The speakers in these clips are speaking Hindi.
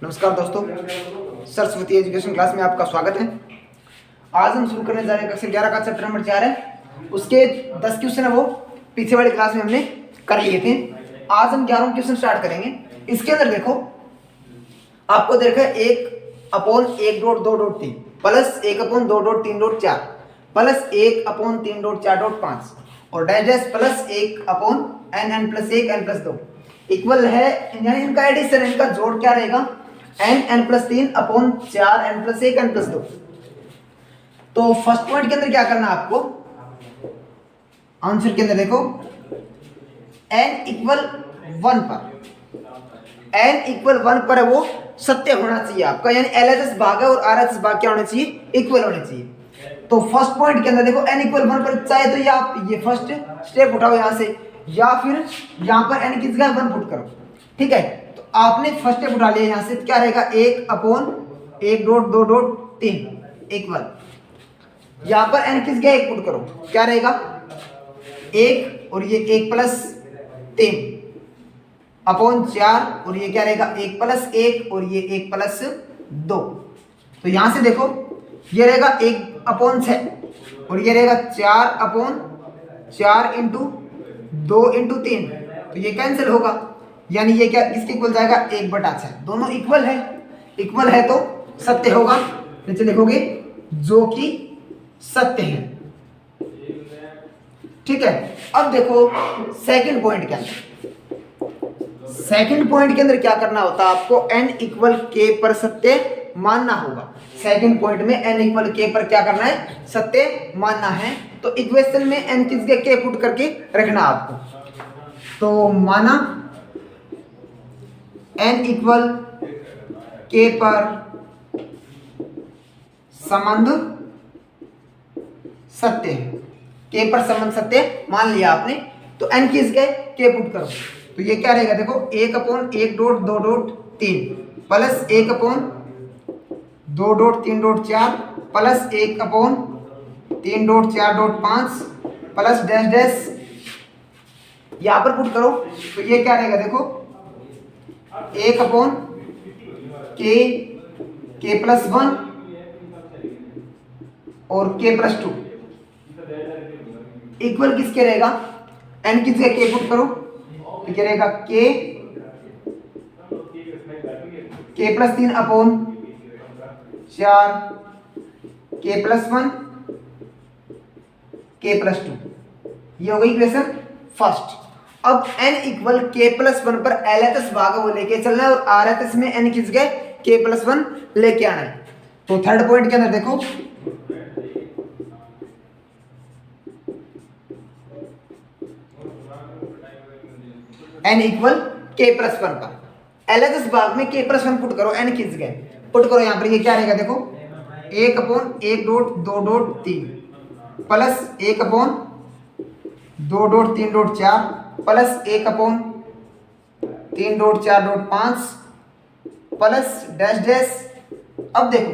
नमस्कार दोस्तों, सरस्वती एजुकेशन क्लास में आपका स्वागत है। आज हम शुरू करने जा रहे हैं कक्षा 11 का चैप्टर नंबर 4 है। उसके 10 क्वेश्चन है वो पीछे वाली क्लास में हमने कर लिए थे। आज हम 11वां क्वेश्चन स्टार्ट करेंगे। इसके अंदर देखो, आपको देखा है 1/1.2.3 प्लस 1/2.3.4 प्लस 1/3.4.5 और dash plus 1/n+1 n+2 equal है, यानी इनका एडिशन, इनका जोड़ क्या रहेगा, n+3/4 n+1 n+2। तो फर्स्ट पॉइंट के अंदर क्या करना है आपको, आंसर के अंदर देखो n = 1 पर, n = 1 पर है वो सत्य होना चाहिए आपका, यानी LHS भाग है और RHS भाग क्या होना चाहिए, इक्वल होने चाहिए। तो फर्स्ट पॉइंट के अंदर देखो n = 1 पर, चाहे तो ये आप ये फर्स्ट स्टेप उठाओ यहां से, या फिर यहां पर n की जगह 1 पुट करो। ठीक है, तो आपने फर्स्ट स्टेप उठा लिया, यहां से क्या रहेगा 1/1.2.3 इक्वल, यहां पर n की जगह 1 पुट करो, क्या रहेगा 1 और ये 1+3/4 और ये क्या रहेगा 1+1 और ये 1+2। तो यहां से देखो ये रहेगा 1/6 और ये रहेगा 4/4 × 2 × 3, तो ये कैंसिल होगा, यानी ये क्या किसके इक्वल जाएगा 1/6। दोनों इक्वल है तो सत्य होगा, नीचे लिखोगे जो कि सत्य है। ठीक है, अब देखो सेकंड पॉइंट के अंदर क्या करना होता है आपको, n = k पर सत्य मानना होगा। सेकंड पॉइंट में n = k पर क्या करना है, सत्य मानना है। तो इक्वेशन में n की जगह k पुट करके रखना आपको। तो माना n = k पर संबंध सत्य है, k पर संबंध सत्य मान लिया आपने, तो n की जगह k पुट करो, तो ये क्या रहेगा देखो 1/1.2.3 plus 1/2.3.4 plus 1/3.4.5 plus dash dash, यहां पर पुट करो, तो ये क्या रहेगा देखो 1/k+1 और k+2 इक्वल किसके रहेगा, n की जगह k पुट करो, तो क्या रहेगा k+3/4 k+1 k+2, ये हो गई इक्वेशन फर्स्ट। अब n = k+1 पर LHS भाग वो लेके चलना है और RHS में n की जगह k+1 लेके आना है। तो थर्ड पॉइंट के अंदर देखो n = k+1 पर LHS भाग में k+1 पुट करो, n की जगह पुट करो, यहां पर ये क्या रहेगा देखो 1/1.2.3 plus 1/2.3.4 plus 1/3.4.5 plus dash dash. अब देखो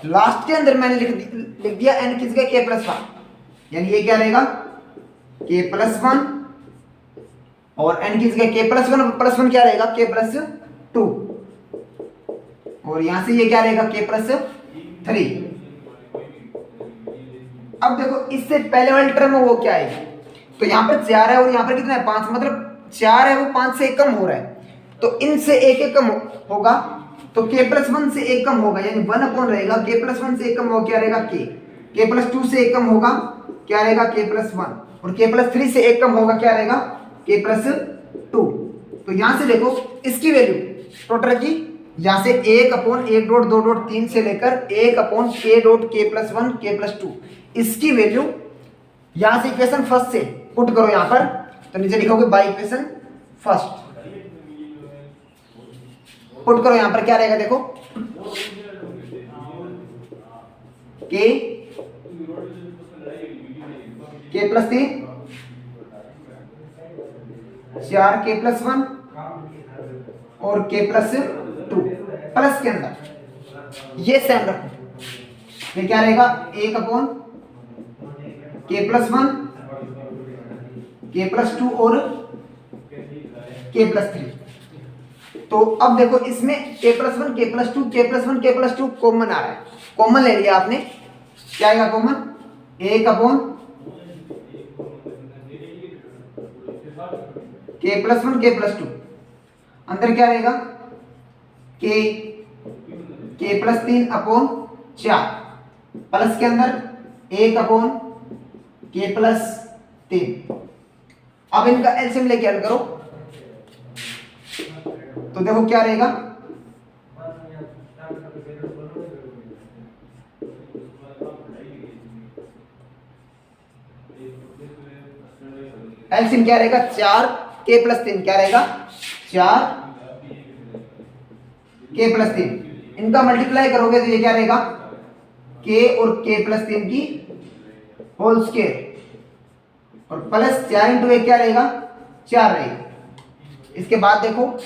लास्ट के अंदर मैंने लिख दिया n की जगह k+1, यानी ये क्या रहेगा k+1 और n की जगह k+1 क्या रहेगा k+2 और यहां से ये क्या रहेगा k+3। अब देखो इससे पहले वाली टर्म वो क्या है, तो यहाँ पर 4 है और यहाँ पर कितना है 5, मतलब 4 है वो 5 से 1 कम हो रहा है, तो इनसे 1 कम होगा, तो k+1 से 1 कम होगा, यानी 1 रहेगा, k+1 से 1 कम होगा क्या रहेगा k+2 से 1 कम होगा क्या रहेगा k+1 और k+3 से 1 कम होगा क्या रहेगा k+2। तो यहां से देखो इसकी वैल्यू टोटल की, यहां से 1/1.2.3 से लेकर 1/k.k+1 k+2, इसकी वैल्यू यहां से इक्वेशन फर्स्ट से पुट करो यहां पर, तो नीचे लिखोगे बाय इक्वेशन फर्स्ट पुट करो, यहां पर क्या रहेगा देखो k+3 4 k+1 और k+2 प्लस के अंदर ये सेम रखो, ये क्या रहेगा 1/k+1 k+2 और k+3। तो अब देखो इसमें k+1 k+2 k+1 k+2 common आ रहा है, कॉमन ले लिया आपने, क्या आएगा कॉमन, 1/k+1 k+2, अंदर क्या रहेगा k+3/4 प्लस के अंदर 1/k+3। अब इनका एलसीएम लेके हल करो तो देखो क्या रहेगा, एलसीएम क्या रहेगा 4k+3, क्या रहेगा 4k+3, इनका मल्टीप्लाई करोगे तो ये क्या रहेगा k और k+3 की होल स्क्वायर और प्लस 4 × 1 क्या रहेगा 4 रहेगा। इसके बाद देखो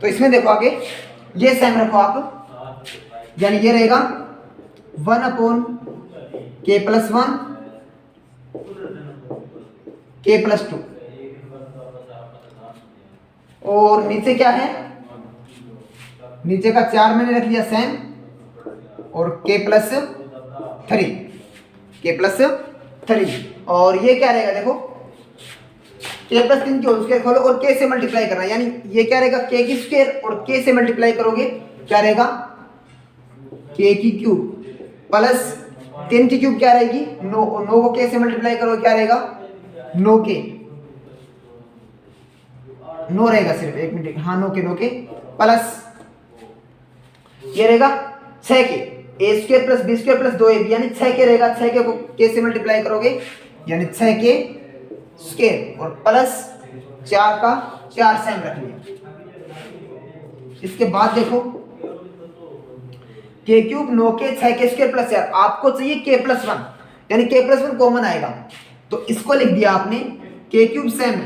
तो इसमें देखो आगे ये सेम रखो आप, यानी ये रहेगा 1/k+1 k+2 और नीचे क्या है, नीचे का 4 मैंने रख लिया सेम और k+3 और ये क्या रहेगा देखो k+3 की होल स्क्वायर खोलो और k से मल्टीप्लाई करना, यानी ये क्या रहेगा k की स्क्वायर और k से मल्टीप्लाई करोगे क्या रहेगा k की क्यूब प्लस 3 की क्यूब क्या रहेगी 9 और 9 को k से मल्टीप्लाई करोगे क्या रहेगा 9k, 9 रहेगा सिर्फ, एक मिनट, हाँ 9k प्लस ये रहेगा 6k, a² + b² + 2ab यानी 6k रहेगा, 6k को k से मल्टीप्लाई करोगे यानी 6k² और प्लस 4 का 4 सेम रख लिया। इसके बाद देखो k³ 9k 6k² + 4, आपको चाहिए k+1 यानी k+1 कॉमन आएगा तो इसको लिख दिया आपने k³ सेम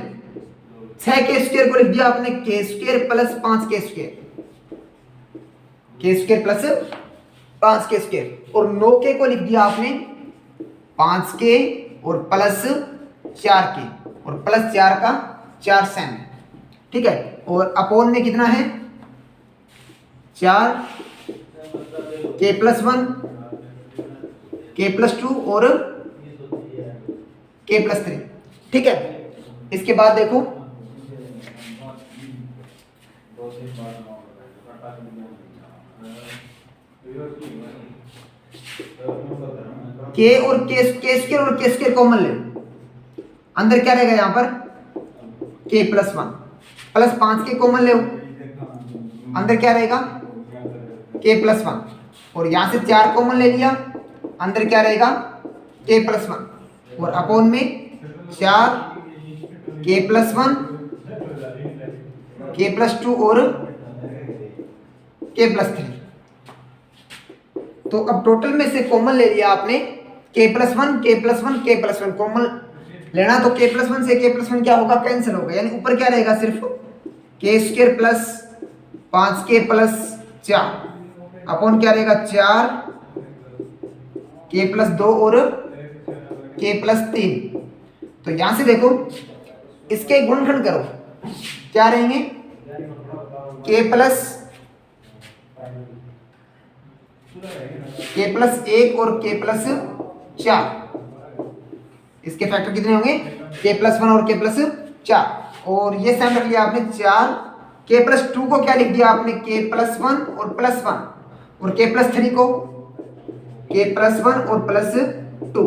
6k² को लिख दिया आपने k² + 5k² + 5k² और 9k को लिख दिया आपने 5k और प्लस 4k और प्लस 4 का 4 सेम, ठीक है। और अपोन में कितना है 4k+1 k+2 और k+3, ठीक है। इसके बाद देखो k और k² और k² कॉमन ले, अंदर क्या रहेगा यहां पर k+1 प्लस 5k कॉमन ले, अंदर क्या रहेगा k+1 और यहां से 4 कॉमन ले लिया, अंदर क्या रहेगा k+1 और अपोन में 4k+1 k+2 और k+3। तो अब टोटल में से कॉमन ले लिया आपने k+1 कॉमन लेना, तो k+1 से k+1 क्या होगा कैंसिल होगा, यानी ऊपर क्या रहेगा सिर्फ k² + 5k + 4 अपॉन क्या रहेगा 4k+2 और k+3। तो यहां से देखो इसके गुणनखंड करो, क्या रहेंगे k+1 और k+4, इसके फैक्टर कितने होंगे k+1 और k+4 और ये सेम रख लिया आपने 4, k+2 को क्या लिख दिया आपने k+1 और +1 और k+3 को k+1 और +2।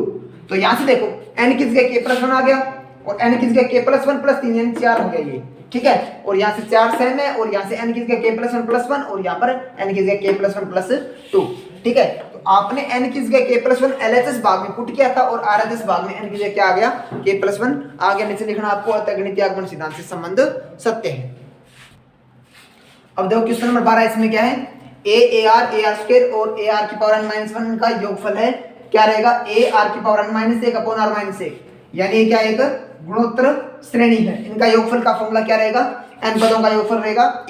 तो यहां से देखो n किस गया k+1 आ गया और n किस गया k+1 + 3 यानी 4 हो गया ये, ठीक है। और यहाँ से 4 सेम है और यहाँ से n किस गया k+1 + 1 और यहाँ पर n किस गया k+1 + 2, ठीक है। तो आपने n किस गया k+1 LHS भाग में पुट किया था और RHS भाग में n किस गया क्या आ गया k+1 आ गया। नीचे लिखना आपको गणितीय आगमन सिद्धांत से संबंध सत्य है। अब देखो क्वेश्चन नंबर 12, इसमें क्या है AR² और AR⁻n−1 का योगफल है, क्या रहेगा AR⁻n−1/r−1 यानी ये क्या एक गुणोत्तर श्रेणी है। इनका योगफल का फॉर्मूला क्या रहेगा n पदों का योगफल रहेगा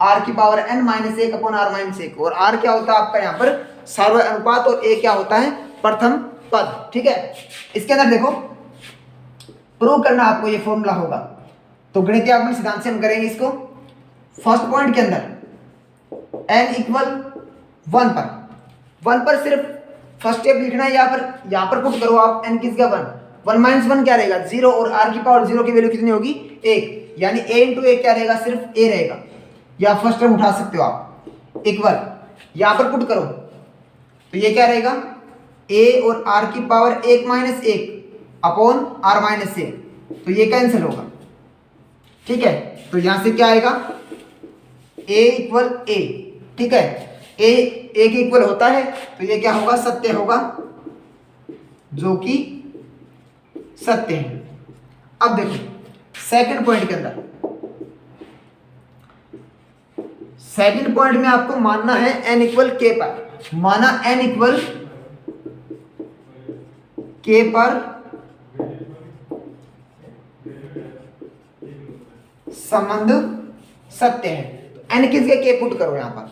आर की पावर एन माइनस एक अपॉन आर माइनस एक, और आर क्या होता है आपका यहाँ पर सार्वय अनुपात, और ए क्या होता है प्रथम पद। ठीक है, इसके अंदर देखो प्रूव करना आपको ये फॉर्मूला होगा, तो गणितीय आगमन सिद्धांत से हम करेंगे इसको। फर्स्ट पॉइंट के अंदर एन इक्वल 1 पर सिर्फ फर्स्ट स्टेप लिखना है, यहाँ पर पुट करो आप एन किसका 1 माइनस 1 क्या रहेगा 0, और आर की पावर 0 की वैल्यू कितनी होगी 1, यानी a इंटू ए क्या रहेगा सिर्फ a रहेगा, या फर्स्ट टर्म उठा सकते हो आप इक्वल, यहाँ पर पुट करो तो ये क्या रहेगा a और r की power 1 minus 1 upon r minus 1, तो ये कैंसिल होगा। ठीक है, तो यहां से क्या आएगा a इक्वल a। ठीक है, a के इक्वल होता है तो ये क्या होगा सत्य होगा, जो कि सत्य है। अब देखो सेकंड पॉइंट के अंदर, सेकंड पॉइंट में आपको मानना है n इक्वल k पर, माना n इक्वल k पर संबंध सत्य है। तो n किसके k पुट करो यहां पर,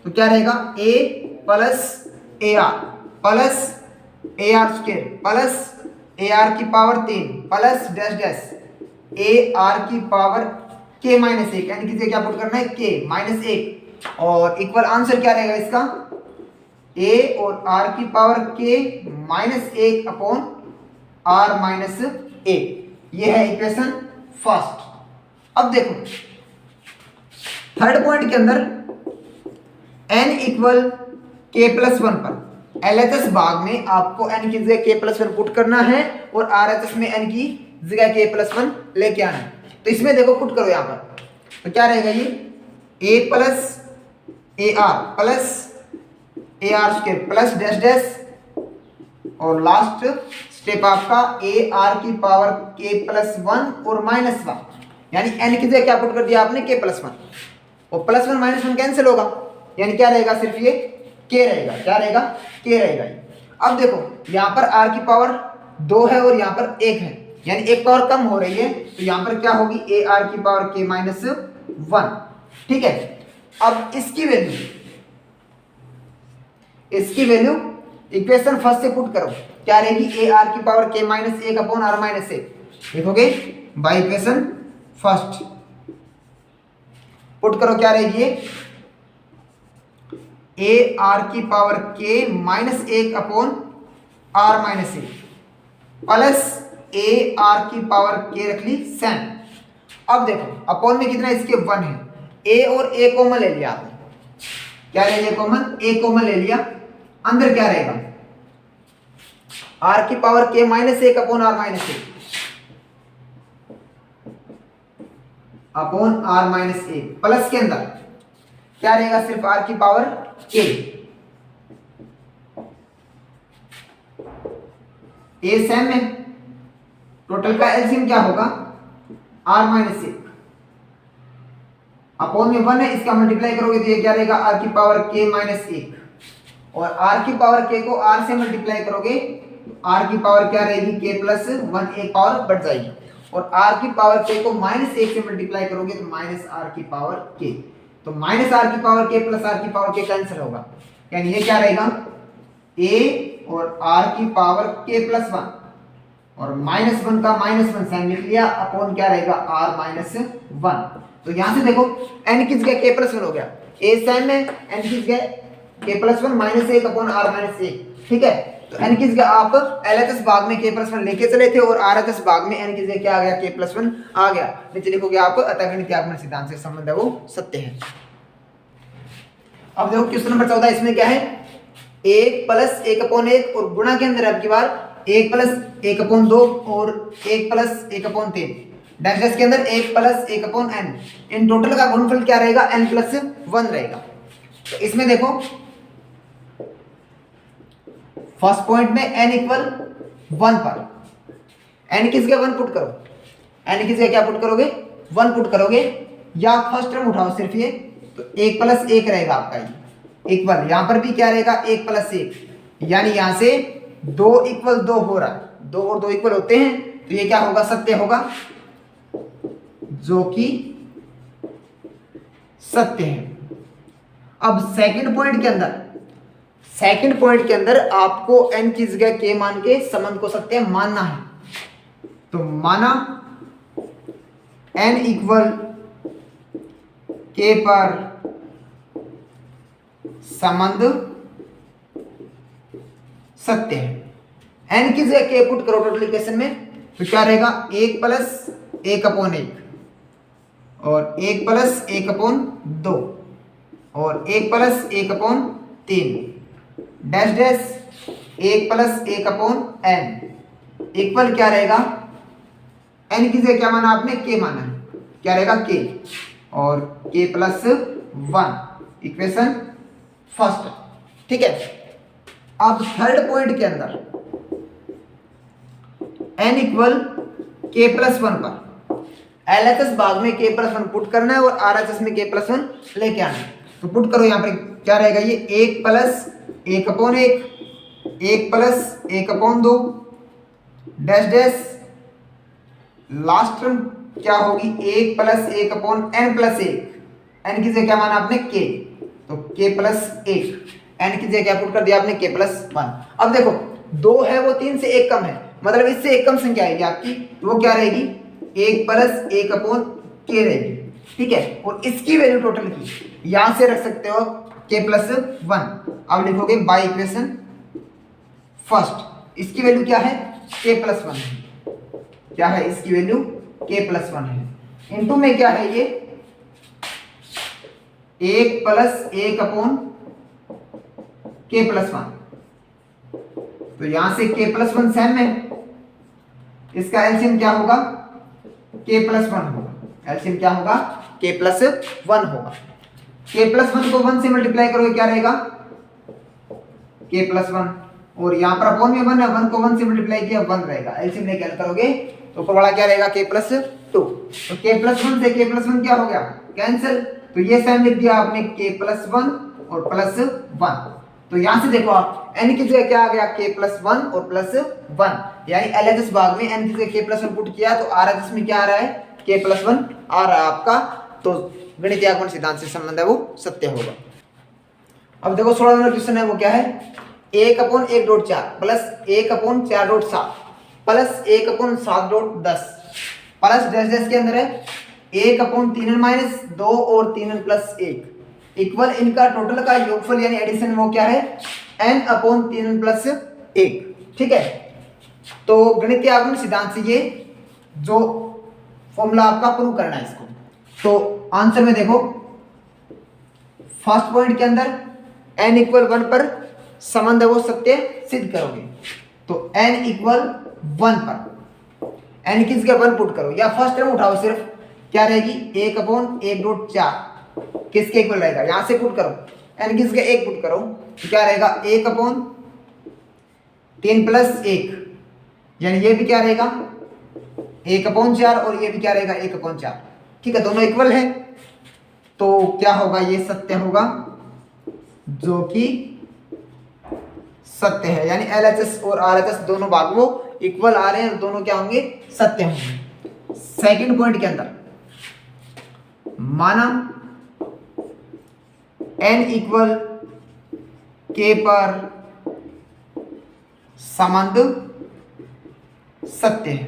तो क्या रहेगा a plus ar square plus ar की power 3 plus dash dash ar की पावर k माइनस 1, यानी किसके क्या पुट करना है k माइनस 1, और इक्वल आंसर क्या रहेगा इसका a और r की power k minus 1 upon r minus 1। ये है इक्वेशन फर्स्ट। अब देखो थर्ड पॉइंट के अंदर n इक्वल k प्लस 1 पर LHS भाग में आपको n की जगह k प्लस 1 पुट करना है, और RHS में n की जगह k प्लस 1 लेके आना है। तो इसमें देखो पुट करो यहाँ पर, तो क्या रहेगा ये a plus ar square plus dash dash, और लास्ट स्टेप आपका ar की पावर k प्लस 1 और माइनस 1, यानी n की जगह क्या पुट कर दिया आपने k प्लस 1, और प्लस 1 माइनस 1 कैंसिल होगा, यानी क्या रहेगा सिर्फ ये k रहेगा, क्या रहेगा k रहेगा। अब देखो यहाँ पर r की पावर 2 है और यहाँ पर 1 है, यानी एक पावर कम हो रही है, तो यहाँ पर क्या होगी ar की पावर k माइनस 1। ठीक है, अब इसकी वैल्यू इक्वेशन फर्स्ट से पुट करो, क्या रहेगी ar की power k minus 1 upon r minus 1, लिखोगे बाय इक्वेशन फर्स्ट पुट करो, क्या रहेगी ये ar की power k minus 1 upon r minus 1 plus ar की पावर k रख ली सेम। अब देखो अपॉन में कितना इसके 1 है, a और a कॉमन ले लिया आपने, क्या ले लिया कॉमन a कॉमन ले लिया, अंदर क्या रहेगा r की power k minus 1 upon r minus 1 upon r minus 1, plus के अंदर क्या रहेगा सिर्फ r की पावर k, a सेम है, टोटल का एलसीएम क्या होगा r माइनस 1 अपॉन में 1 है, इसका मल्टीप्लाई करोगे तो ये क्या रहेगा r की पावर k माइनस 1, और r की पावर k को r से मल्टीप्लाई करोगे r की पावर क्या रहेगी k प्लस 1, एक पावर बढ़ जाएगी, और r की पावर k को माइनस 1 से मल्टीप्लाई करोगे तो माइनस r की पावर k, तो माइनस r की पावर k प्लस r की पावर k कैंसिल होगा, यानी ये क्या रहेगा a और r की पावर k प्लस 1, और माइनस 1 का माइनस 1 साइन लिख लिया, अपॉन क्या रहेगा r माइनस 1। तो यहां से देखो n की जगह k प्लस 1 हो गया, a सेम है, n की जगह k plus 1 minus 1 upon r minus 1। ठीक है, तो n की जगह आप LHS भाग में k प्लस 1 लेके चले थे, और RHS भाग में n की जगह क्या आ गया k प्लस 1 आ गया, नीचे लिखोगे आप अतः गणितीय आगमन सिद्धांत से संबंध है वो सत्य है। अब देखो क्वेश्चन नंबर 14, इसमें क्या है 1 प्लस 1 अपॉन 1, और गुणा के अंदर अब की बार 1 प्लस 1 अपॉन 2 और 1 प्लस 1 अपॉन 3, डैश के अंदर 1 plus 1 upon n, in total का गुणनफल क्या रहेगा n प्लस 1 रहेगा। तो इसमें देखो फर्स्ट पॉइंट में n इक्वल 1 पर n की जगह 1 पुट करो, n की जगह क्या पुट करोगे 1 पुट करोगे, या फर्स्ट टर्म उठाओ सिर्फ ये, तो 1 प्लस 1 रहेगा आपका ये इक्वल, यहां पर भी क्या रहेगा 1 प्लस 1, यानी यहां से 2 इक्वल 2 हो रहा है, 2 और 2 इक्वल होते हैं, तो ये क्या होगा सत्य होगा, जो कि सत्य है। अब सेकंड पॉइंट के अंदर आपको n की जगह k मान के संबंध को सत्य मानना है। तो माना n इक्वल k पर संबंध सत्य है। n की जगह k पुट करो टोटल इक्वेशन में, तो क्या रहेगा 1 प्लस 1/1 और 1 प्लस 1/2 और 1 plus 1/3 dash dash 1 plus 1/n equal क्या रहेगा, n की जगह क्या माना आपने k माना है, क्या रहेगा k और k प्लस 1 इक्वेशन फर्स्ट। ठीक है। अब थर्ड पॉइंट के अंदर n इक्वल k प्लस 1 पर LHS भाग में k प्लस 1 पुट करना है और RHS में k प्लस 1 लेके आना है। तो पुट करो, यहाँ पर क्या रहेगा, ये 1 plus 1/1 1 plus 1/2 dash dash last term क्या होगी 1 प्लस 1/n प्लस 1, n की जगह क्या माना आपने k, तो k प्लस 1, n की जगह क्या पुट कर दिया आपने k प्लस 1। अब देखो 2 है वो 3 से 1 कम है, मतलब इससे एक कम संख्या आएगी आपकी, तो वो क्या रहेगी 1 प्लस 1/k रहेगी। ठीक है। और इसकी वैल्यू टोटल की यहां से रख सकते हो k प्लस 1। अब लिखोगे बाय इक्वेशन फर्स्ट, इसकी वैल्यू क्या है k प्लस 1 है, क्या है इसकी वैल्यू k प्लस 1 है। इनटू में क्या है ये 1 प्लस 1/k प्लस 1, तो यहां से k प्लस 1 सेम है, इसका एलसीएम क्या होगा k प्लस 1 होगा, एलसीएम क्या होगा k प्लस 1 होगा। k प्लस 1 को 1 से मल्टीप्लाई करोगे क्या रहेगा k प्लस 1, और यहाँ पर अपॉन में 1 है, 1 को 1 से मल्टीप्लाई किया 1 रहेगा, एलसीएम लेके हल करोगे तो ऊपर वाला क्या रहेगा k प्लस 2। तो k प्लस 1 से k प्लस 1 क्या हो गया कैंसिल, तो ये साइन लिख दिया आपने k प्लस 1 और प्लस 1। तो यहां से देखो आप n की जगह क्या आ गया k प्लस 1 और प्लस 1, यानी LHS भाग में n की जगह k प्लस 1 पुट किया तो RHS में क्या आ रहा है k प्लस 1 आ रहा है आपका, तो गणितीय आगमन सिद्धांत से संबंध है वो सत्य होगा। अब देखो 16 नंबर क्वेश्चन है वो क्या है 1/1.4 plus 1/4.7 plus 1/7.10 plus dash dash के अंदर है 1/3n माइनस 2 और 3n प्लस 1 इक्वल इनका टोटल का योगफल यानी एडिशन वो क्या है n/3n प्लस 1। ठीक है। तो गणितीय आगमन सिद्धांत से ये जो फॉर्मूला आपका प्रूव करना है इसको, तो आंसर में देखो फर्स्ट पॉइंट के अंदर n इक्वल 1 पर संबंध है वो सत्य सिद्ध करोगे, तो n इक्वल 1 पर n की जगह 1 पुट करो या फर्स्ट टर्म उठाओ सिर्फ, क्या रहेगी 1/1.4 किसके इक्वल रहेगा, यहां से पुट करो n की जगह 1 पुट करो तो क्या रहेगा 1/3 प्लस 1, यानी ये भी क्या रहेगा 1/4 और ये भी क्या रहेगा 1/4। ठीक है, दोनों इक्वल है तो क्या होगा ये सत्य होगा, जो कि सत्य है, यानी LHS और RHS दोनों भाग वो इक्वल आ रहे हैं, दोनों क्या होंगे सत्य होंगे। सेकंड पॉइंट के अंदर माना n इक्वल k पर संबंध सत्य है।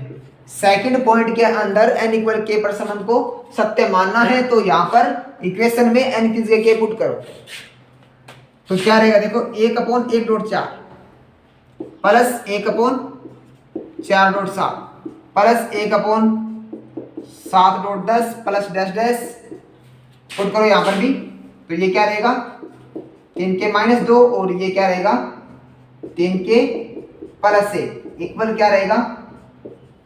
सेकंड पॉइंट के अंदर n इक्वल k पर संबंध को सत्य मानना है, तो यहां पर इक्वेशन में n की जगह k पुट करो तो क्या रहेगा देखो 1/1.4 plus 1/4.7 plus 1/7.10 plus dash dash put करो यहां पर भी, तो ये क्या रहेगा 3k माइनस 2 और ये क्या रहेगा 3k प्लस 1 इक्वल क्या रहेगा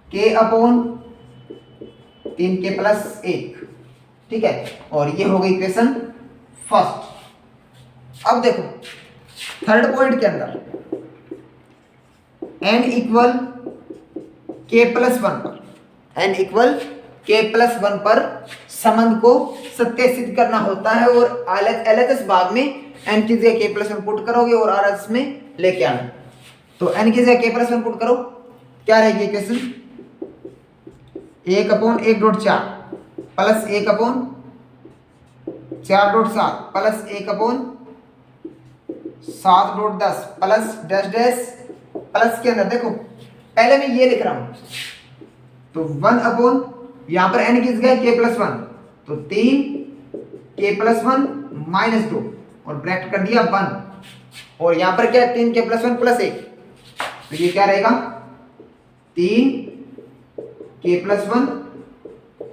k/3k प्लस 1। ठीक है, और ये हो गई इक्वेशन फर्स्ट। अब देखो थर्ड पॉइंट के अंदर n इक्वल k प्लस 1 पर n इक्वल k प्लस 1 पर संबंध को सत्य सिद्ध करना होता है, और LHS भाग में n की जगह k प्लस 1 पुट करोगे और RHS में लेके आना, तो n की जगह k प्लस 1 पुट करो क्या रहेगी equation 1/1.4 plus 1/4 4.7 plus 1/7.10 plus dash dash plus के अंदर देखो पहले मैं ये लिख रहा हूं तो 1 यहां पर n किस गए k+1 तो 3 k+1 -2 और ब्रैकेट कर दिया 1 और यहां पर क्या है 3 k+1 + 1 तो ये क्या रहेगा 3 k+1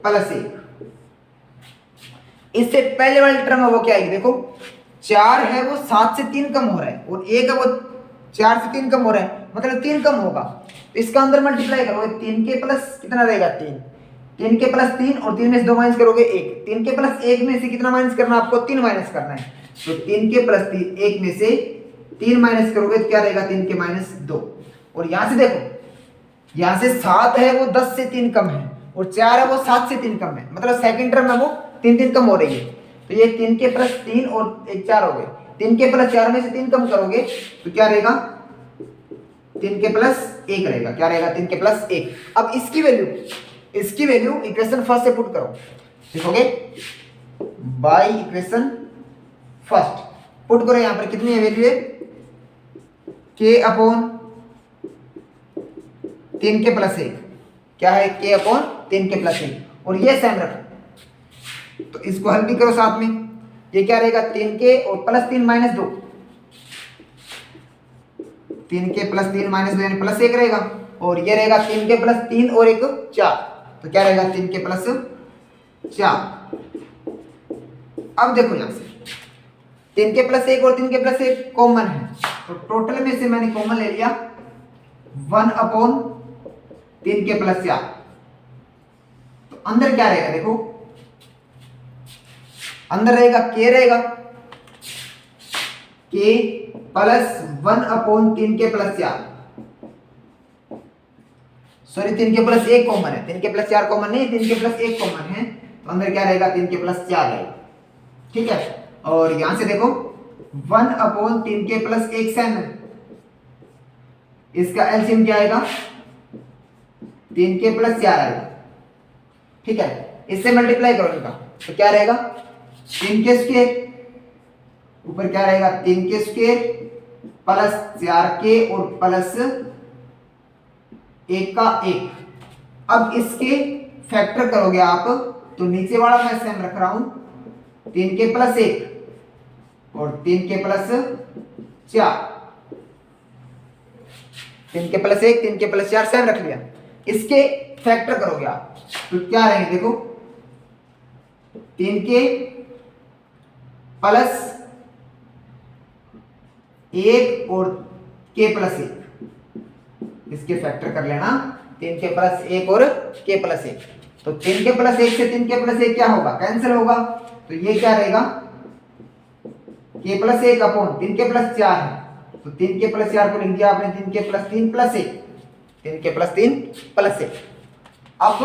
+ 1। इससे पहले वाली टर्म है वो क्या आएगी देखो 4 है वो 7 से 3 कम हो रहा है और 1 है वो 4 से 3 कम हो रहा है मतलब 3 कम होगा तो इसका अंदर मल्टीप्लाई करोगे 3 के प्लस कितना रहेगा 3 के प्लस 3 और 3 में से 2 माइनस करोगे 1 3 के प्लस 1 में से कितना माइनस करना आपको 3 माइनस करना है तो 3 के प्लस 1 में से 3 माइनस करोगे तो क्या रहेगा 3 के -2 और यहां से देखो यहां से 7 है वो 10 से 3 कम है और 4 है वो 7 से 3 कम है मतलब सेकंड टर्म है वो 3 कम हो रही है तो ये 3 के प्लस 3 और 1 4 हो गए 3 के प्लस 4 में से 3 कम करोगे तो क्या रहेगा 3 के प्लस 1 रहेगा क्या रहेगा 3 के प्लस 1। अब इसकी वैल्यू इक्वेशन फर्स्ट से पुट करो लिखोगे बाय इक्वेशन फर्स्ट पुट करो यहां पर कितनी है वैल्यू है k/3 के प्लस 1 क्या है k/3 के प्लस 1 और ये सेम रखो तो इसको हल भी करो साथ में ये क्या रहेगा 3 के और प्लस 3 -2 3 के प्लस 3 -2 यानी प्लस 1 रहेगा और ये रहेगा 3 के प्लस 3 और 1 4 तो क्या रहेगा 3 के प्लस 4। अब देखो यहां से 3 के प्लस 1 और 3 के प्लस 1 कॉमन है तो टोटल में से मैंने कॉमन ले लिया 1/3 के प्लस 4 तो अंदर क्या रहेगा देखो अंदर रहेगा k प्लस 1/3 के प्लस 4 सॉरी 3 के प्लस 1 कॉमन है 3 के प्लस 4 कॉमन नहीं 3 के प्लस 1 कॉमन है तो अंदर क्या रहेगा 3 के प्लस 4 रहेगा ठीक है और यहां से देखो 1/3 के प्लस 1 सेम है इसका एलसीएम क्या आएगा 3 के प्लस 4 आएगा ठीक है इससे मल्टीप्लाई करो इनका तो क्या रहेगा 3 के स्क्वायर ऊपर क्या रहेगा 3 के स्क्वायर प्लस 4 के और प्लस 1 का 1 अब इसके फैक्टर करोगे आप तो नीचे वाला मैं सेम रख रहा हूं 3 के प्लस 1 और 3 के प्लस 4 3 के प्लस 1 3 के प्लस 4 सेम रख लिया इसके फैक्टर करोगे आप तो क्या रहेंगे देखो 3 के प्लस 1 और k प्लस 1 इसके फैक्टर कर लेना 3 के प्लस 1 और k प्लस 1 तो 3 के प्लस 1 से 3 के प्लस 1 क्या होगा कैंसिल होगा तो ये क्या रहेगा k प्लस 1 अपॉन 3 के प्लस 4 है तो 3 के प्लस 4 को लिख दिया आपने 3 के प्लस 3 प्लस 1 3 के प्लस 3 प्लस 1 अब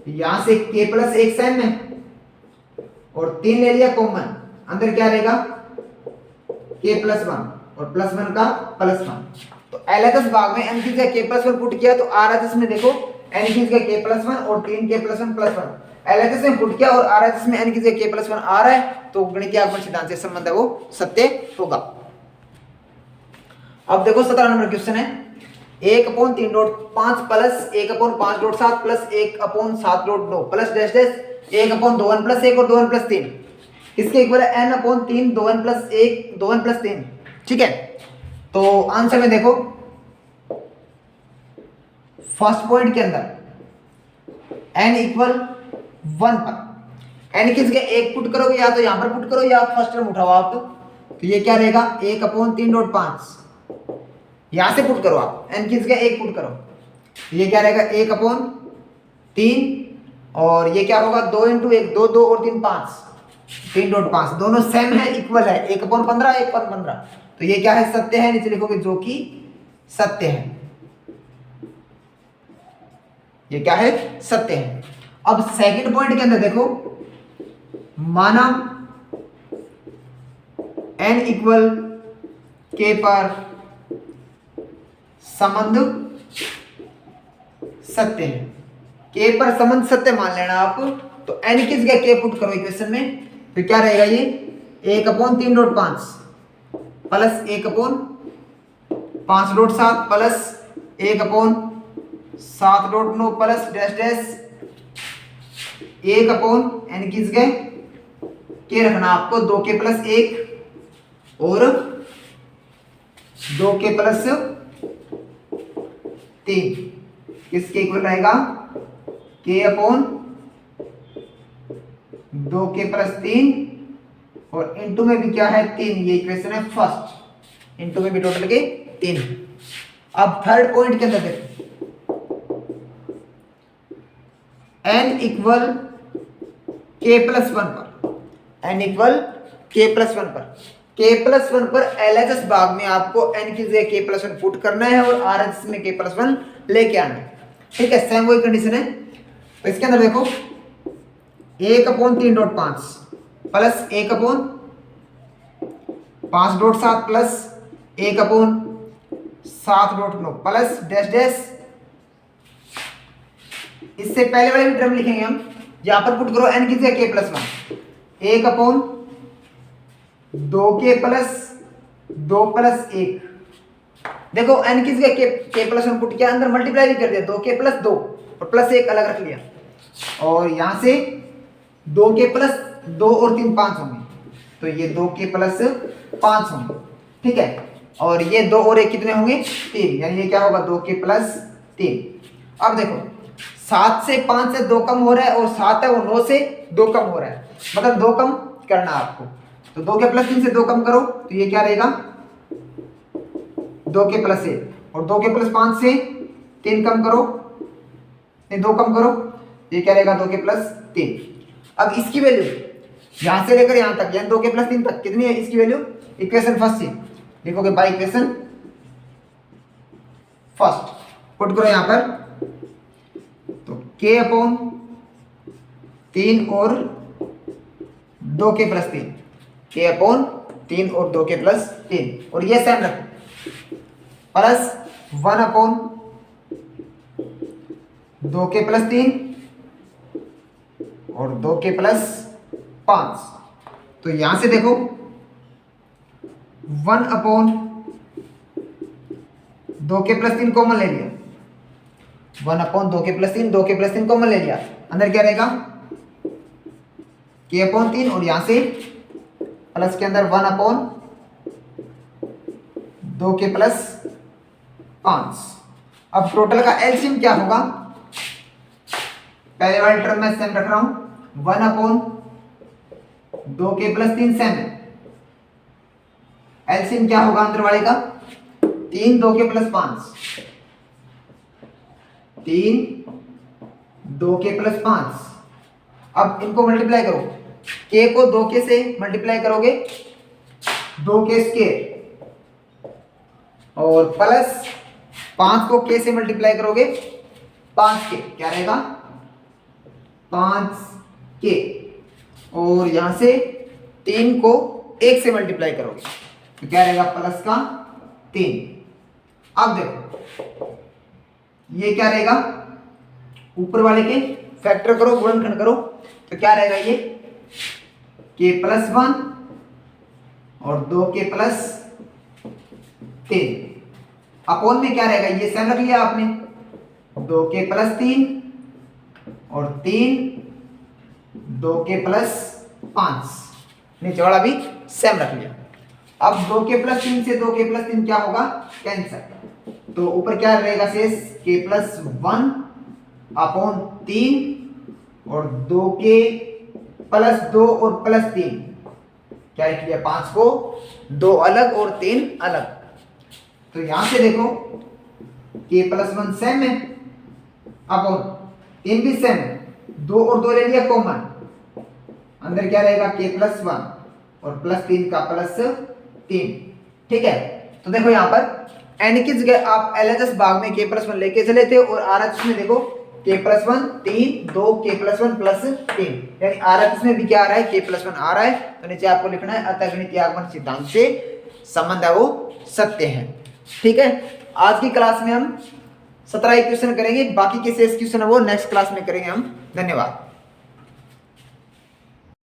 यहां से k प्लस 1 सेम है और 3 ले लिया कॉमन अंदर क्या रहेगा k प्लस 1 और प्लस 1 का प्लस 1 तो LHS भाग में n की जगह k प्लस 1 पुट किया तो RHS में देखो n की जगह k प्लस 1 और 3 k प्लस 1 प्लस 1 LHS में पुट किया और RHS में n की जगह k प्लस 1 आ रहा है तो गणितीय आगमन सिद्धांत से संबंध है वो सत्य होगा। अब देखो 17 नंबर क्वेश्चन है 1/3.5 plus 1/5.7 plus 1/7.9 plus dash dash 1/2n plus 1 और 2n प्लस 3 इसके इक्वल है n/3 2n plus 1 2n plus 3 ठीक है तो आंसर में देखो फर्स्ट पॉइंट के अंदर n इक्वल 1 पर n की जगह 1 पुट करोगे या तो यहां पर पुट करो या फर्स्ट टर्म उठाओ आप तो ये क्या रहेगा 1/3.5 यहां से पुट करो आप n की जगह 1 पुट करो ये क्या रहेगा 1/3 और ये क्या होगा 2 × 1 2 2 और 3 5 3.5 दोनों सेम है इक्वल है 1/15 1/15 तो ये क्या है सत्य है नीचे लिखोगे जो कि सत्य है ये क्या है सत्य है। अब सेकंड पॉइंट के अंदर देखो माना n इक्वल k पर संबंध सत्य है k पर संबंध सत्य मान लेना आप तो n की जगह k पुट करो इक्वेशन में तो क्या रहेगा ये 1/3.5 plus 1/5.7 plus 1/7.9 plus dash dash 1/n की जगह के रखना आपको 2k+1 और 2k+3 किसके इक्वल रहेगा k/2k+3 और इनटू में भी क्या है 3। ये इक्वेशन है फर्स्ट, इनटू में भी टोटल के 3। अब थर्ड पॉइंट के अंदर देखो n इक्वल k+1 पर, n इक्वल k+1 पर, k+1 पर LHS भाग में आपको n की जगह k+1 पुट करना है और RHS में k+1 लेके आना है। ठीक है, सेम वही कंडीशन है। तो इसके अंदर देखो 1/3.5 plus 1/5.7 plus 1/7.9 plus dash dash, इससे पहले वाले भी टर्म लिखेंगे हम। यहां पर पुट करो n की जगह k+1 1/2k+2+1। देखो n की जगह k+1 पुट किया, अंदर मल्टीप्लाई भी कर दिया 2k+2 और +1 अलग रख लिया और यहां से 2k+2 और 3 5 होंगे, तो ये 2k+5 होंगे। ठीक है, और ये 2 और 1 कितने होंगे 3, यानी ये क्या होगा 2k+3। अब देखो 7 से 5 से 2 कम हो रहा है और 7 है वो 9 से 2 कम हो रहा है, मतलब 2 कम करना आपको। तो 2k+3 से 2 कम करो तो ये क्या रहेगा 2k+1 और 2k+5 से 3 कम करो, 2 कम करो, ये क्या रहेगा 2k+3। अब इसकी वैल्यू यहां से लेकर यहां तक यानी 2k+3 तक कितनी है इसकी वैल्यू, इक्वेशन फर्स्ट से लिखोगे बाय इक्वेशन फर्स्ट, पुट करो यहां पर तो k/3 और 2k+3, k/3 और 2k+3 और ये सेम रखो प्लस 1/2k+3 और 2k+5। तो यहां से देखो 1/2k+3 कॉमन ले लिया, 1/2k+3 2k+3 कॉमन ले लिया, अंदर क्या रहेगा k/3 और यहां से प्लस के अंदर 1/2k+5। अब टोटल का एलसीएम क्या होगा, पहले वाले टर्म में सेम रख रहा हूं 1/2k+3 सेम है, एलसीएम क्या होगा अंदर वाले का 3 2k+5, 3 2k+5। अब इनको मल्टीप्लाई करो, k को 2k से मल्टीप्लाई करोगे 2k² और प्लस 5 को k से मल्टीप्लाई करोगे 5k, क्या रहेगा 5k और यहां से 3 को 1 से मल्टीप्लाई करोगे तो क्या रहेगा प्लस का 3। अब देखो ये क्या रहेगा ऊपर वाले के फैक्टर करो, गुणनखंड करो तो क्या रहेगा ये k+1 और 2k+3 अपोन में क्या रहेगा ये सेम रख लिया आपने 2k+3 और 3 2k+5, नीचे वाला भी सेम रख लिया। अब 2k+3 से 2k+3 क्या होगा कैंसिल, तो ऊपर क्या रहेगा शेष k+1 अपॉन 3 और 2k+2 और +3 क्या लिख लिया 5 को 2 अलग और 3 अलग। तो यहां से देखो k+1 सेम है अपॉन 3 भी सेम है, 2 और 2 ले लिया कॉमन, अंदर क्या रहेगा k+1 और +3 का +3। ठीक है, तो देखो यहां पर n की जगह आप LHS भाग में k+1 लेके चले थे और RHS में देखो k+1 3 2 k+1 +3, यानी RHS में भी क्या आ रहा है k+1 आ रहा है। तो नीचे आपको लिखना है अतः गणितीय आगमन सिद्धांत से संबंध है वो सत्य है। ठीक है, आज की क्लास में हम 17 क्वेश्चन करेंगे, बाकी के शेष क्वेश्चन वो नेक्स्ट क्लास में करेंगे हम। धन्यवाद।